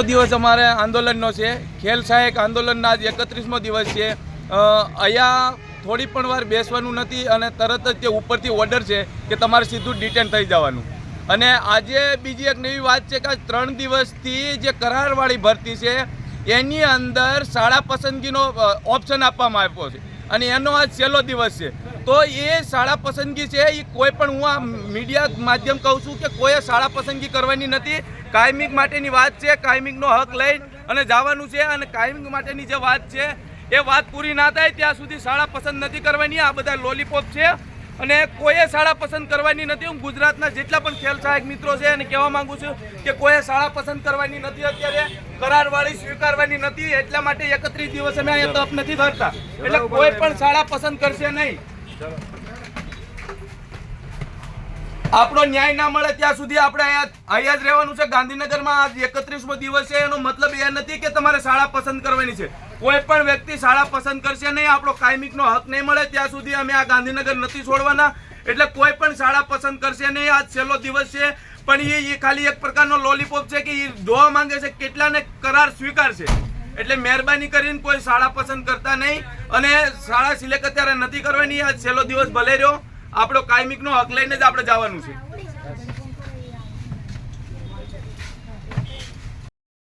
દિવસ અમારે આંદોલનનો છે. ખેલ સહાયક આંદોલનના આજ 31મો દિવસ છે. અહીંયા થોડી પણ વાર બેસવાનું નથી અને તરત જ તે ઉપરથી ઓર્ડર છે કે તમારે સીધું ડિટેન થઈ જવાનું. અને આજે બીજી એક નવી વાત છે કે 3 દિવસથી જે કરારવાળી ભરતી છે એની અંદર શાળા પસંદગીનો ઓપ્શન આપવામાં આવ્યો છે અને એનો આજ છેલ્લો દિવસ છે. તો એ શાળા પસંદગી છે એ કોઈ પણ, હું આ મીડિયા માધ્યમ કહું છું કે કોઈએ શાળા પસંદગી કરવાની નથી. કાયમિક માટેની વાત છે, કાયમિકનો હક લઈ અને જવાનું છે. અને કાયમિક માટેની જે વાત છે એ વાત પૂરી ના થાય ત્યાં સુધી શાળા પસંદ નથી કરવાની. આ બધા લોલીપોપ છે અને કોઈએ શાળા પસંદ કરવાની નથી. હું ગુજરાતના જેટલા પણ ખેલ સહાયક મિત્રો છે એને કહેવા માંગુ છું કે કોઈએ શાળા પસંદ કરવાની નથી. અત્યારે કરારવાળી સ્વીકારવાની નથી. એટલા માટે 31 દિવસ અમે અહીંયા તપ નથી ધરતા. એટલે કોઈ પણ શાળા પસંદ કરશે નહીં. આપણો ન્યાય ના મળે ત્યાં સુધી આપણે અહીંયા જ રહેવાનું છે. ગાંધીનગરમાં આજ 31મો દિવસ છે. એનો મતલબ એ નથી કે તમારે શાળા પસંદ કરવાની છે. કોઈ પણ વ્યક્તિ શાળા પસંદ કરશે નહીં. આપણો કાયમિકનો હક નહીં મળે ત્યાં સુધી અમે આ ગાંધીનગર નથી છોડવાના. એટલે કોઈ પણ શાળા પસંદ કરશે નહીં. આજ છેલ્લો દિવસ છે. પણ એ ખાલી એક પ્રકારનો લોલીપોપ છે કે એ જોવા માંગે છે કેટલાને કરાર સ્વીકારશે. એટલે મહેરબાની કરીને કોઈ શાળા પસંદ કરતા નહીં અને શાળા સિલેક્ટ અત્યારે નથી કરવાની. આજ છેલ્લો દિવસ ભલે રહ્યો. આપણો કાયમિકનો હક લઈને જ આપણે જવાનું છે.